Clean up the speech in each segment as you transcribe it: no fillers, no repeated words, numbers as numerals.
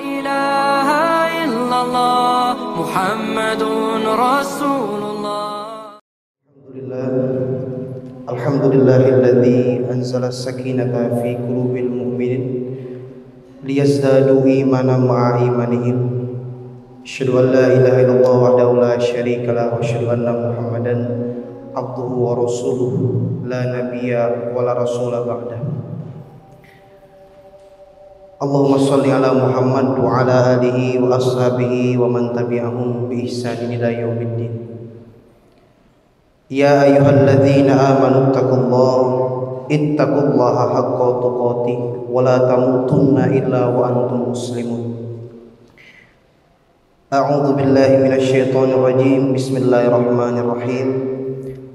إله إلا الله محمد رسول الله. الحمد لله الذي أنزل السكينة في قلوب المؤمنين ليزدادوا إيمانا مع إيمانهم. أشهد أن لا إله إلا الله وحده لا شريك له وأشهد أن محمدا عبده ورسوله لا نبي ولا رسول بعده. اللهم صل على محمد وعلى آله وأصحابه ومن تبعهم بإحسان إلى يوم الدين. يا أيها الذين آمنوا اتقوا الله حق تقاته ولا تموتن إلا وأنتم مسلمون. أعوذ بالله من الشيطان الرجيم. بسم الله الرحمن الرحيم.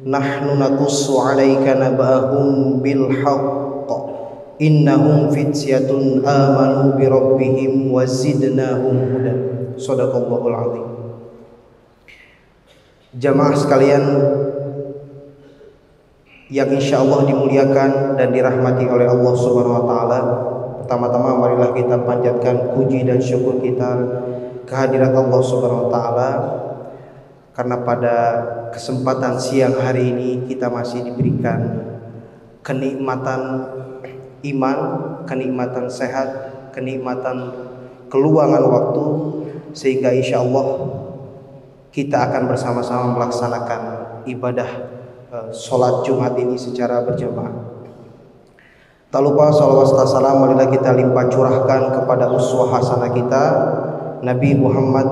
نحن نقص عليك نبأهم بالحق innahum fityatun amanu bi rabbihim wa zidnahum huda. Shadaqallahul azim. Jamaah sekalian yang insyaallah dimuliakan dan dirahmati oleh Allah Subhanahu wa taala, pertama-tama marilah kita panjatkan puji dan syukur kita kehadirat Allah Subhanahu wa taala karena pada kesempatan siang hari ini kita masih diberikan kenikmatan iman, kenikmatan sehat, kenikmatan keluangan waktu, sehingga insya Allah kita akan bersama-sama melaksanakan ibadah sholat Jumat ini secara berjamaah. Tak lupa salawat serta salam marilah kita limpah curahkan kepada uswah hasanah kita Nabi Muhammad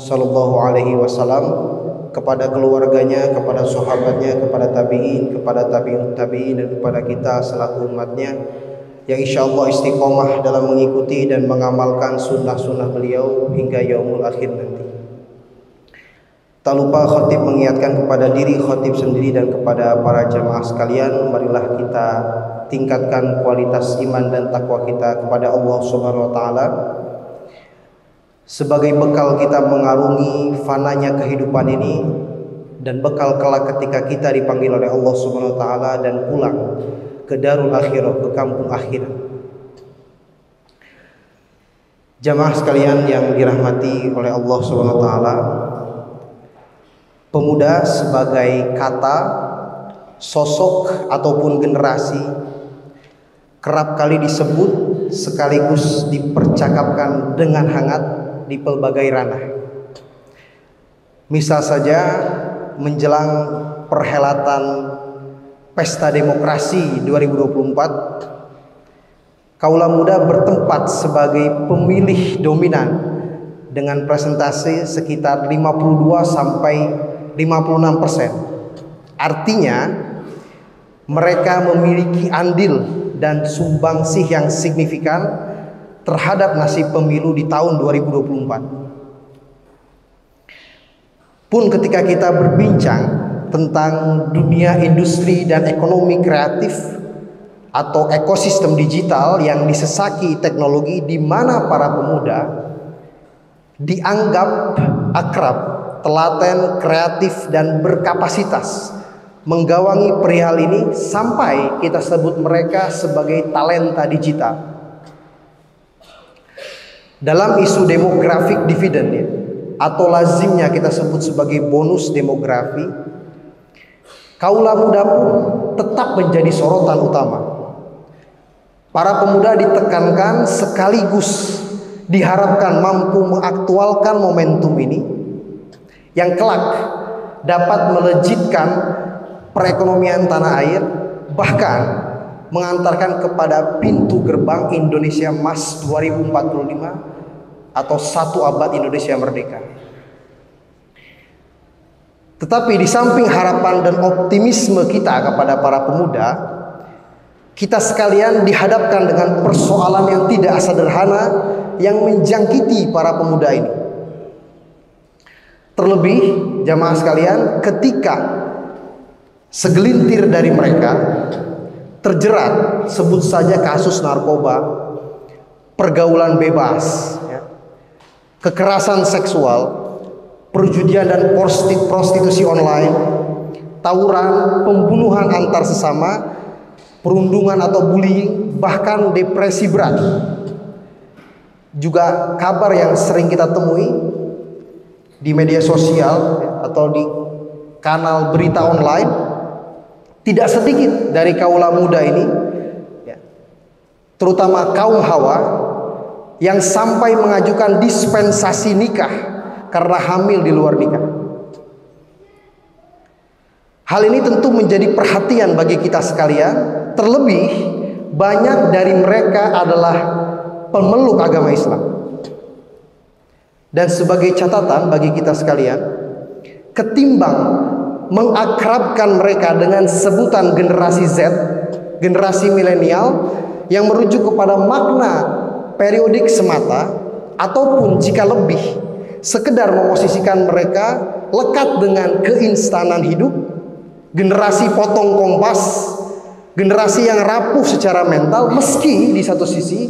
sallallahu alaihi wasallam, kepada keluarganya, kepada sahabatnya, kepada tabi'in, kepada tabi'ut tabi'in, dan kepada kita selaku umatnya yang insyaallah istiqomah dalam mengikuti dan mengamalkan sunnah-sunnah beliau hingga yaumul akhir nanti. Tak lupa khatib mengingatkan kepada diri khatib sendiri dan kepada para jamaah sekalian, marilah kita tingkatkan kualitas iman dan takwa kita kepada Allah Subhanahu wa taala sebagai bekal kita mengarungi fananya kehidupan ini dan bekal kelak ketika kita dipanggil oleh Allah Subhanahu wa taala dan pulang ke darul akhirah, ke kampung akhirat. Jamaah sekalian yang dirahmati oleh Allah Subhanahu wa taala, pemuda sebagai kata, sosok ataupun generasi kerap kali disebut sekaligus dipercakapkan dengan hangat di pelbagai ranah. Misal saja menjelang perhelatan Pesta Demokrasi 2024, kaula muda bertempat sebagai pemilih dominan dengan presentasi sekitar 52 sampai 56%. Artinya mereka memiliki andil dan sumbangsih yang signifikan terhadap nasib pemilu di tahun 2024. Pun ketika kita berbincang tentang dunia industri dan ekonomi kreatif atau ekosistem digital yang disesaki teknologi, di mana para pemuda dianggap akrab, telaten, kreatif, dan berkapasitas menggawangi perihal ini, sampai kita sebut mereka sebagai talenta digital. Dalam isu demographic dividend atau lazimnya kita sebut sebagai bonus demografi, kaula muda pun tetap menjadi sorotan utama. Para pemuda ditekankan sekaligus diharapkan mampu mengaktualkan momentum ini yang kelak dapat melejitkan perekonomian tanah air, bahkan mengantarkan kepada pintu gerbang Indonesia Emas 2045 atau 1 abad Indonesia Merdeka. Tetapi di samping harapan dan optimisme kita kepada para pemuda, kita sekalian dihadapkan dengan persoalan yang tidak sederhana yang menjangkiti para pemuda ini. Terlebih jamaah sekalian, ketika segelintir dari mereka terjerat, sebut saja kasus narkoba, pergaulan bebas, kekerasan seksual, perjudian dan prostitusi online, tawuran, pembunuhan antar sesama, perundungan atau bullying, bahkan depresi berat. juga kabar yang sering kita temui di media sosial atau di kanal berita online, tidak sedikit dari kaula muda ini, terutama kaum hawa, yang sampai mengajukan dispensasi nikah karena hamil di luar nikah. Hal ini tentu menjadi perhatian bagi kita sekalian, terlebih banyak dari mereka adalah pemeluk agama Islam. Dan sebagai catatan bagi kita sekalian, ketimbang mengakrabkan mereka dengan sebutan generasi Z, generasi milenial yang merujuk kepada makna periodik semata, ataupun jika lebih sekedar memosisikan mereka lekat dengan keinstanan hidup, generasi potong kompas, generasi yang rapuh secara mental, meski di satu sisi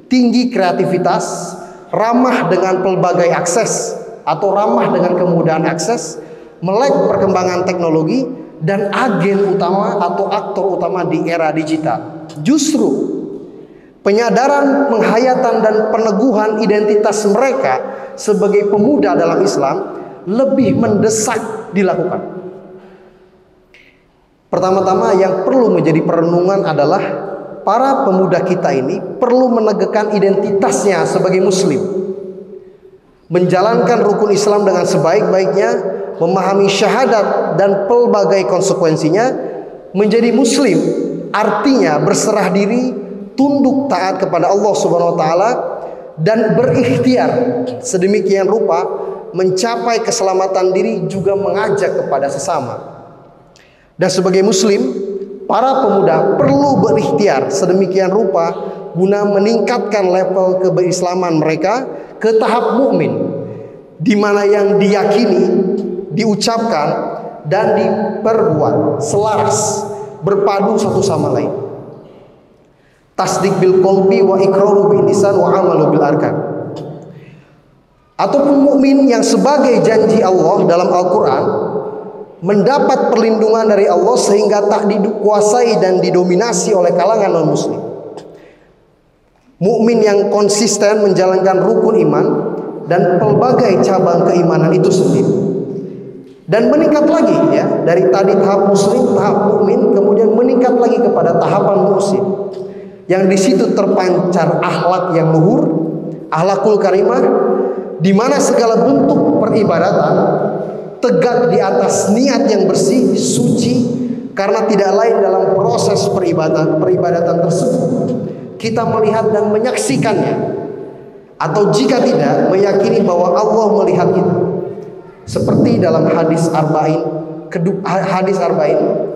tinggi kreativitas, ramah dengan pelbagai akses atau ramah dengan kemudahan akses, melek perkembangan teknologi, dan agen utama atau aktor utama di era digital. Justru penyadaran, penghayatan, dan peneguhan identitas mereka sebagai pemuda dalam Islam lebih mendesak dilakukan. Pertama-tama yang perlu menjadi perenungan adalah para pemuda kita ini perlu menegakkan identitasnya sebagai muslim, menjalankan rukun Islam dengan sebaik-baiknya, memahami syahadat dan pelbagai konsekuensinya. Menjadi muslim artinya berserah diri, tunduk taat kepada Allah Subhanahu wa taala, dan berikhtiar sedemikian rupa mencapai keselamatan diri, juga mengajak kepada sesama. Dan sebagai muslim, para pemuda perlu berikhtiar sedemikian rupa guna meningkatkan level keberislaman mereka ke tahap mukmin, di mana yang diyakini, diucapkan, dan diperbuat selaras, berpadu satu sama lain. Tasdik bil qalbi wa iqraru bil lisan wa amalu bil arkan. Ataupun mukmin yang sebagai janji Allah dalam Al-Qur'an mendapat perlindungan dari Allah sehingga tak dikuasai dan didominasi oleh kalangan non-muslim. Mukmin yang konsisten menjalankan rukun iman dan pelbagai cabang keimanan itu sendiri. Dan meningkat lagi ya, dari tadi tahap muslim, tahap mukmin, kemudian meningkat lagi kepada tahapan muhsin. Yang di situ terpancar akhlak yang luhur, akhlakul karimah, di mana segala bentuk peribadatan tegak di atas niat yang bersih, suci, karena tidak lain dalam proses peribadatan tersebut kita melihat dan menyaksikannya, atau jika tidak meyakini bahwa Allah melihat kita. Seperti dalam hadis arba'in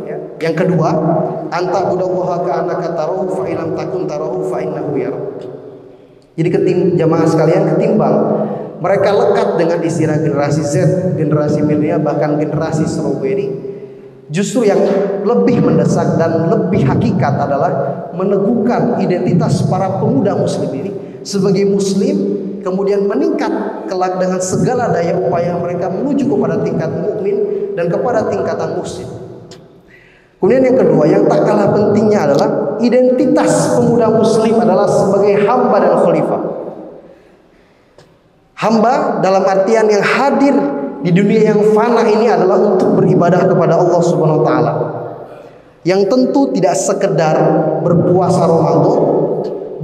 ya, yang kedua, anta budallaha ka'annaka tarahu fa illam takun tarahu fa innahu yarak. Jadi jamaah sekalian, ketimbang mereka lekat dengan istilah generasi Z, generasi milenial, bahkan generasi strawberry, justru yang lebih mendesak dan lebih hakikat adalah meneguhkan identitas para pemuda muslim ini sebagai muslim, kemudian meningkat kelak dengan segala daya upaya mereka menuju kepada tingkat mukmin dan kepada tingkatan muslim. Kemudian yang kedua, yang tak kalah pentingnya adalah identitas pemuda muslim adalah sebagai hamba dan khalifah. Hamba dalam artian yang hadir di dunia yang fana ini adalah untuk beribadah kepada Allah Subhanahu wa taala. Yang tentu tidak sekedar berpuasa Ramadan,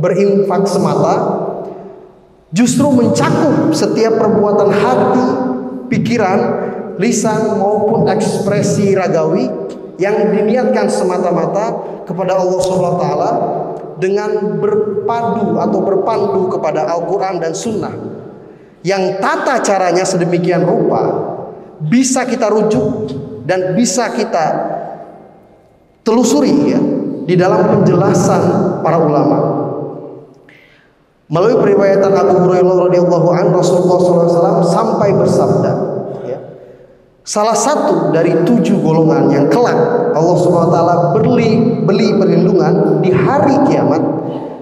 berinfak semata, justru mencakup setiap perbuatan hati, pikiran, lisan maupun ekspresi ragawi yang diniatkan semata-mata kepada Allah Subhanahu wa taala dengan berpadu atau berpandu kepada Al-Qur'an dan Sunnah, yang tata caranya sedemikian rupa bisa kita rujuk dan bisa kita telusuri ya di dalam penjelasan para ulama. Melalui periwayatan Abu Hurairah radhiyallahu anhu, Rasulullah SAW sampai bersabda, ya, salah satu dari 7 golongan yang kelak Allah Subhanahu wa taala beli perlindungan di hari kiamat,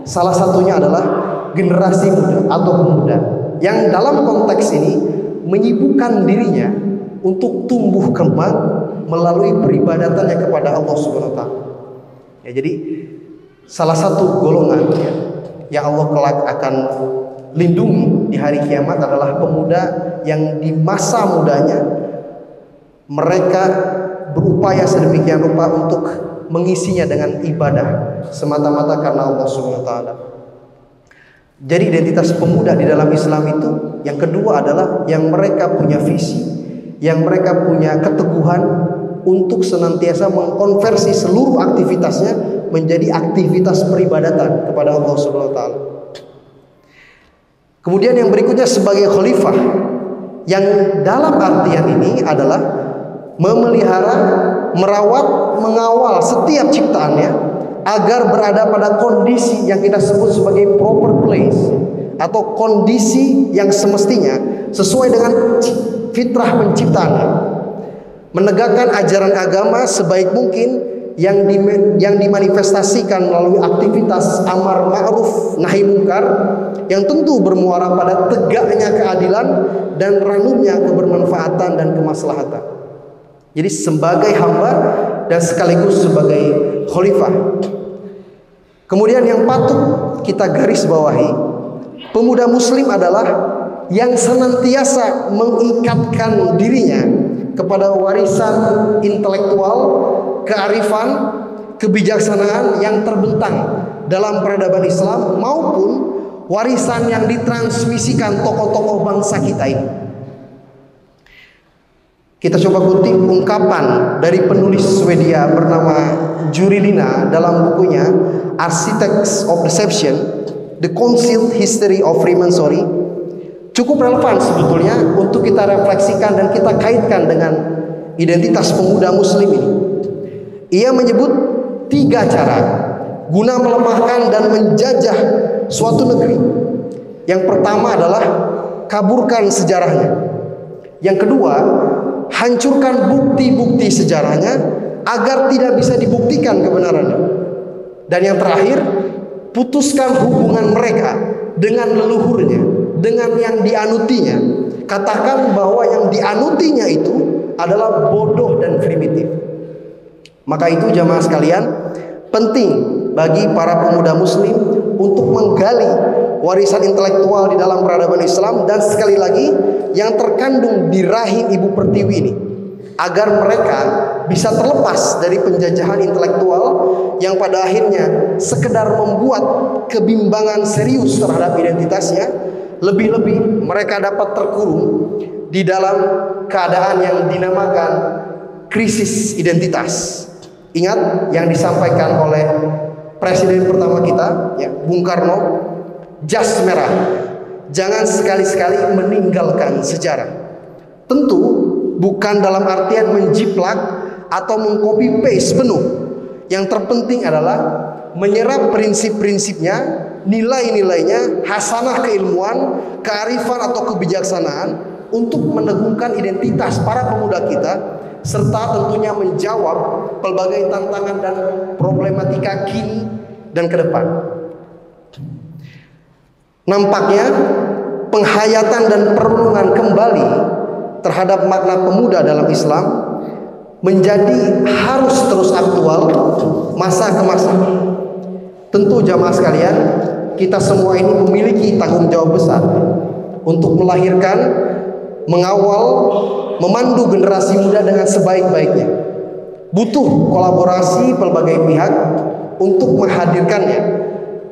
salah satunya adalah generasi muda atau pemuda yang dalam konteks ini menyibukkan dirinya untuk tumbuh kembang melalui peribadatannya kepada Allah Subhanahu wa taala. Ya, jadi salah satu golongan ya, yang Allah kelak akan lindungi di hari kiamat adalah pemuda yang di masa mudanya mereka berupaya sedemikian rupa untuk mengisinya dengan ibadah semata-mata karena Allah Subhanahu wa taala. Jadi identitas pemuda di dalam Islam itu yang kedua adalah yang mereka punya visi, yang mereka punya keteguhan untuk senantiasa mengkonversi seluruh aktivitasnya menjadi aktivitas peribadatan kepada Allah Subhanahu wa taala. Kemudian yang berikutnya sebagai khalifah, yang dalam artian ini adalah memelihara, merawat, mengawal setiap ciptaannya agar berada pada kondisi yang kita sebut sebagai proper place atau kondisi yang semestinya sesuai dengan fitrah penciptaannya, menegakkan ajaran agama sebaik mungkin yang dimanifestasikan melalui aktivitas amar ma'ruf nahi mungkar yang tentu bermuara pada tegaknya keadilan dan ranumnya kebermanfaatan dan kemaslahatan. Jadi sebagai hamba dan sekaligus sebagai khalifah. Kemudian yang patut kita garis bawahi, pemuda muslim adalah yang senantiasa mengikatkan dirinya kepada warisan intelektual, kearifan, kebijaksanaan yang terbentang dalam peradaban Islam maupun warisan yang ditransmisikan tokoh-tokoh bangsa kita ini. Kita coba kutip ungkapan dari penulis Swedia bernama Jurilina dalam bukunya Architects of Deception, The Concealed History of Freemasonry. Cukup relevan sebetulnya untuk kita refleksikan dan kita kaitkan dengan identitas pemuda muslim ini. Ia menyebut 3 cara guna melemahkan dan menjajah suatu negeri. Yang pertama adalah kaburkan sejarahnya. Yang kedua, hancurkan bukti-bukti sejarahnya agar tidak bisa dibuktikan kebenarannya. Dan yang terakhir, putuskan hubungan mereka dengan leluhurnya, dengan yang dianutinya. Katakan bahwa yang dianutinya itu adalah bodoh dan primitif. Maka itu jamaah sekalian, penting bagi para pemuda muslim untuk menggali warisan intelektual di dalam peradaban Islam dan sekali lagi yang terkandung di rahim Ibu Pertiwi ini, agar mereka bisa terlepas dari penjajahan intelektual yang pada akhirnya sekedar membuat kebimbangan serius terhadap identitasnya. Lebih-lebih mereka dapat terkurung di dalam keadaan yang dinamakan krisis identitas. Ingat yang disampaikan oleh presiden pertama kita, ya, Bung Karno, jas merah. Jangan sekali-sekali meninggalkan sejarah. Tentu bukan dalam artian menjiplak atau mengcopy paste penuh. Yang terpenting adalah menyerap prinsip-prinsipnya, nilai-nilainya, hasanah keilmuan, kearifan atau kebijaksanaan untuk meneguhkan identitas para pemuda kita, serta tentunya menjawab pelbagai tantangan dan problematika kini dan ke depan. Nampaknya penghayatan dan perenungan kembali terhadap makna pemuda dalam Islam menjadi harus terus aktual masa ke masa. Tentu jamaah sekalian, kita semua ini memiliki tanggung jawab besar untuk melahirkan, mengawal, memandu generasi muda dengan sebaik-baiknya. Butuh kolaborasi pelbagai pihak untuk menghadirkannya,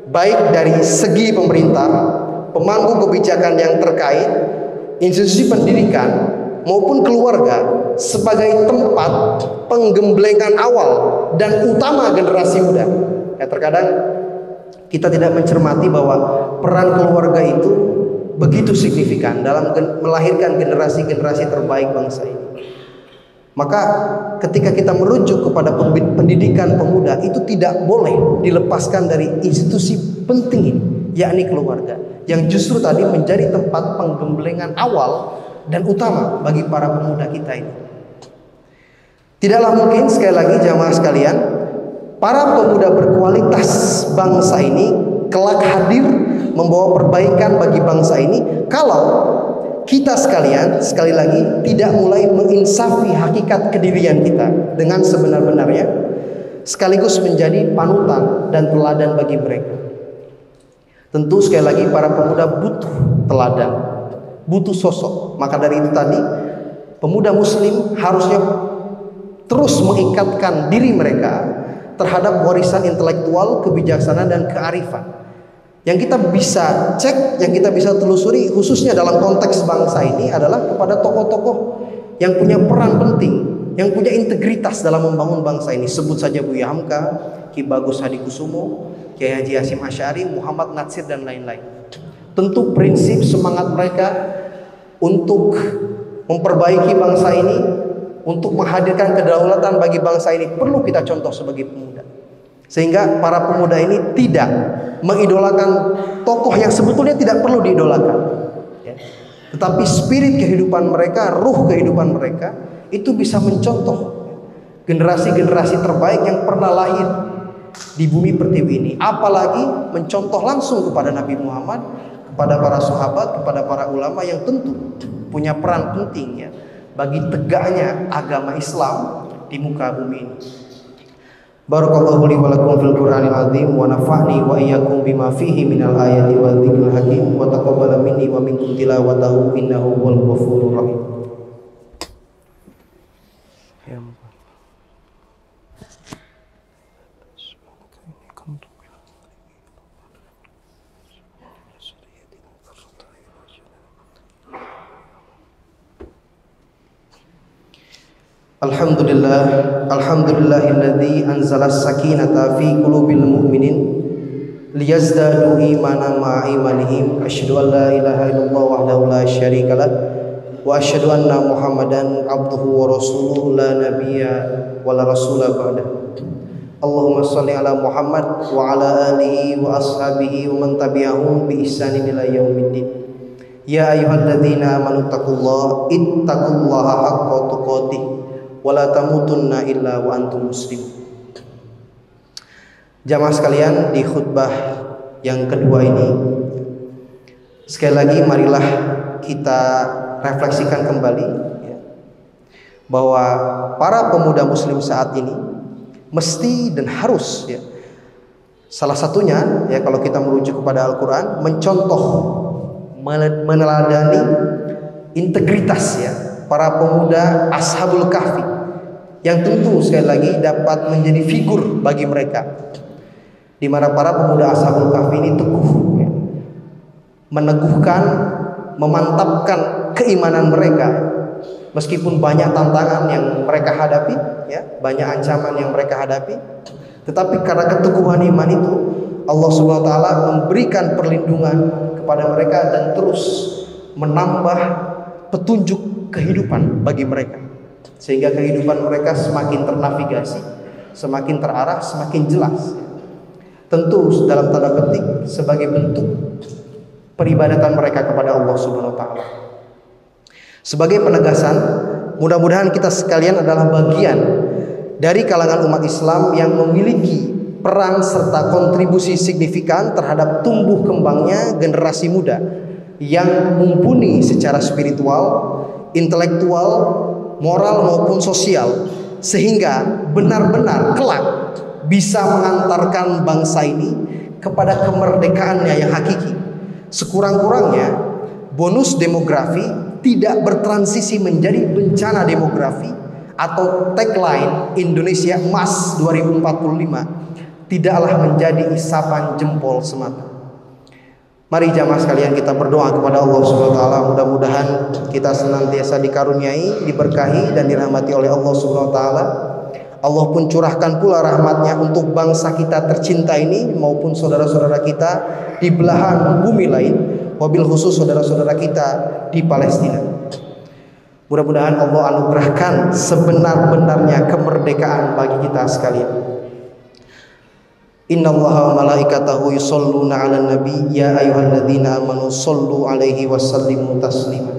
baik dari segi pemerintah, pemangku kebijakan yang terkait, institusi pendidikan, maupun keluarga sebagai tempat penggemblengan awal dan utama generasi muda. Ya, terkadang kita tidak mencermati bahwa peran keluarga itu begitu signifikan dalam melahirkan generasi-generasi terbaik bangsa ini. Maka ketika kita merujuk kepada pendidikan pemuda, itu tidak boleh dilepaskan dari institusi penting ini, yakni keluarga, yang justru tadi menjadi tempat penggemblengan awal dan utama bagi para pemuda kita ini. Tidaklah mungkin, sekali lagi jamaah sekalian, para pemuda berkualitas bangsa ini kelak hadir membawa perbaikan bagi bangsa ini kalau kita sekalian, sekali lagi, tidak mulai menginsafi hakikat kedirian kita dengan sebenar-benarnya, sekaligus menjadi panutan dan teladan bagi mereka. Tentu sekali lagi para pemuda butuh teladan, butuh sosok. Maka dari itu tadi pemuda muslim harusnya terus mengikatkan diri mereka terhadap warisan intelektual, kebijaksanaan dan kearifan. Yang kita bisa cek, yang kita bisa telusuri khususnya dalam konteks bangsa ini adalah kepada tokoh-tokoh yang punya peran penting, yang punya integritas dalam membangun bangsa ini. Sebut saja Buya Hamka, Ki Bagus Hadikusumo, Kiai Haji Hasyim Asy'ari, Muhammad Natsir dan lain-lain. Tentu prinsip semangat mereka untuk memperbaiki bangsa ini, untuk menghadirkan kedaulatan bagi bangsa ini perlu kita contoh sebagai pemuda. Sehingga para pemuda ini tidak mengidolakan tokoh yang sebetulnya tidak perlu diidolakan, ya. Tetapi spirit kehidupan mereka, ruh kehidupan mereka itu bisa mencontoh generasi-generasi terbaik yang pernah lahir di bumi pertiwi ini. Apalagi mencontoh langsung kepada Nabi Muhammad, kepada para sahabat, kepada para ulama yang tentu punya peran penting, ya, bagi tegaknya agama Islam di muka bumi ini. Barakallahu li wa lakum fil Qur'anil azim wa nafa'ni wa iyyakum bima fihi minal ayati wa dzikril hakim wa taqabbala minni wa minkum tilawatahu innahu huwal ghafurur rahim. Alhamdulillahilladzi anzalas sakinata fi qulubil mu'minin liyazdadu imanan ma'a imanihim. Asyhadu an la ilaha illallah wahdahu la syarikalah wa asyhadu anna Muhammadan abduhu wa rasuluhu la nabiyya wa la rasula ba'da. Allahumma shalli ala Muhammad wa ala alihi wa ashabihi wa man tabi'ahum bi ihsanin ila yaumiddin. Ya ayyuhalladzina amanu ittaqullaha haqqa tuqatih wala tamutunna illa wa antum muslimun. Jamaah sekalian, di khutbah yang kedua ini sekali lagi marilah kita refleksikan kembali, ya, bahwa para pemuda muslim saat ini mesti dan harus, ya, salah satunya, ya, kalau kita merujuk kepada Al-Quran, mencontoh, meneladani integritas, ya, para pemuda Ashabul Kahfi yang tentu sekali lagi dapat menjadi figur bagi mereka, di mana para pemuda Ashabul Kahfi ini teguh, ya, meneguhkan, memantapkan keimanan mereka meskipun banyak tantangan yang mereka hadapi, ya, banyak ancaman yang mereka hadapi, tetapi karena keteguhan iman itu Allah Subhanahu wa taala memberikan perlindungan kepada mereka dan terus menambah petunjuk kehidupan bagi mereka, sehingga kehidupan mereka semakin ternavigasi, semakin terarah, semakin jelas. Tentu dalam tanda petik sebagai bentuk peribadatan mereka kepada Allah Subhanahu wa taala. Sebagai penegasan, mudah-mudahan kita sekalian adalah bagian dari kalangan umat Islam yang memiliki peran serta kontribusi signifikan terhadap tumbuh kembangnya generasi muda yang mumpuni secara spiritual, intelektual, moral maupun sosial, sehingga benar-benar kelak bisa mengantarkan bangsa ini kepada kemerdekaannya yang hakiki. Sekurang-kurangnya bonus demografi tidak bertransisi menjadi bencana demografi, atau tagline Indonesia Emas 2045 tidaklah menjadi isapan jempol semata. Mari jamaah sekalian kita berdoa kepada Allah Subhanahu wa taala, mudah-mudahan kita senantiasa dikaruniai, diberkahi dan dirahmati oleh Allah Subhanahu wa taala. Allah pun curahkan pula rahmatnya untuk bangsa kita tercinta ini maupun saudara-saudara kita di belahan bumi lain, wabil khusus saudara-saudara kita di Palestina. Mudah-mudahan Allah anugerahkan sebenar-benarnya kemerdekaan bagi kita sekalian. Innallaha wa malaikatahu yusholluna 'alan nabi ya ayyuhalladzina amanu shollu 'alaihi wa sallimu taslima.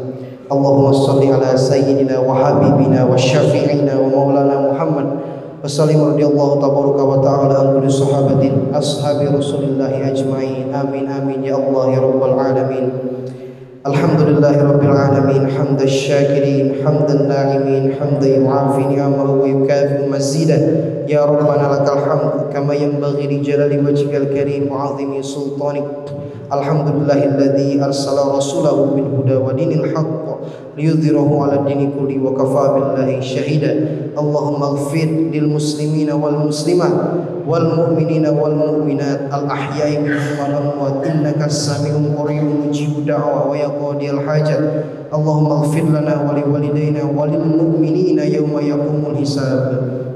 Allahumma sholli ala sayyidina wa habibina wa syafi'ina wa maulana Muhammad wa sallim radhiyallahu tabaraka wa ta'ala an kulli sahabatin ashabi Rasulillah ajma'in. Amin amin ya Allah ya rabbal alamin. Alhamdulillahi rabbil alamin hamdash syakirin hamdan na'imin hamdan yu'afi ni'amahu wa yukafi mazidan يا ربنا لك الحمد كما ينبغي لجلال وجهك الكريم وعظيم سلطانك. الحمد لله الذي أرسل رسوله بالهدى ودين الحق ليظهره على الدين كله وكفى بالله شهيدا. اللهم اغفر للمسلمين والمسلمات والمؤمنين والمؤمنات الأحياء منهم والأموات إنك السميع قريب مجيب الدعوة ويقضي الحاجات. اللهم اغفر لنا ولوالدينا وللمؤمنين يوم يقوم الحساب.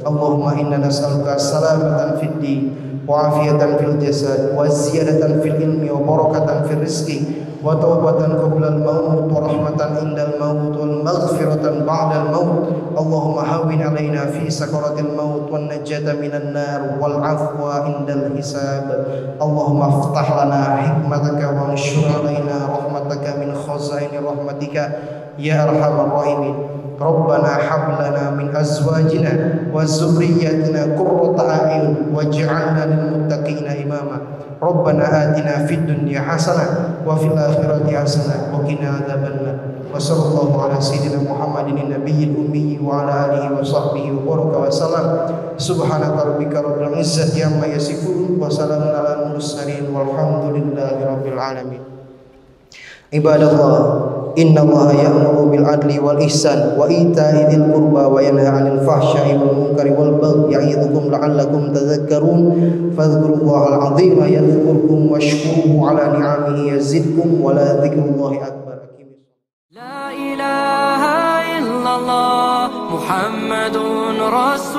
اللهم إنا نسألك سلامة في الدين وعافية في الجسد وزيادة في العلم وبركة في الرزق وتوبة قبل الموت ورحمة عند الموت والمغفرة بعد الموت. اللهم هون علينا في سكرات الموت والنجاة من النار والعفو عند الحساب. اللهم افتح لنا حكمتك وانشر علينا رحمتك من خزائن رحمتك يا أرحم الراحمين. ربنا هب لنا من أزواجنا وذرياتنا قرة أعين واجعلنا للمتقين إماما. ربنا آتنا في الدنيا حسنة وفي الآخرة حسنة وقنا عذاب النار. وصلى الله على سيدنا محمد النبي الأمي وعلى آله وصحبه وبارك وسلم. سبحانك ربك رب العزة عما يصفون وسلام على المرسلين والحمد لله رب العالمين. عباد الله إن الله يأمر بالعدل والإحسان وإيتاء ذي القربى وينهى عن الفحشاء والمنكر والبغي يعظكم لعلكم تذكرون. فاذكروا الله العظيم يذكركم واشكروه على نعمه يزدكم ولذكر الله أكبر. لا إله إلا الله محمد رسول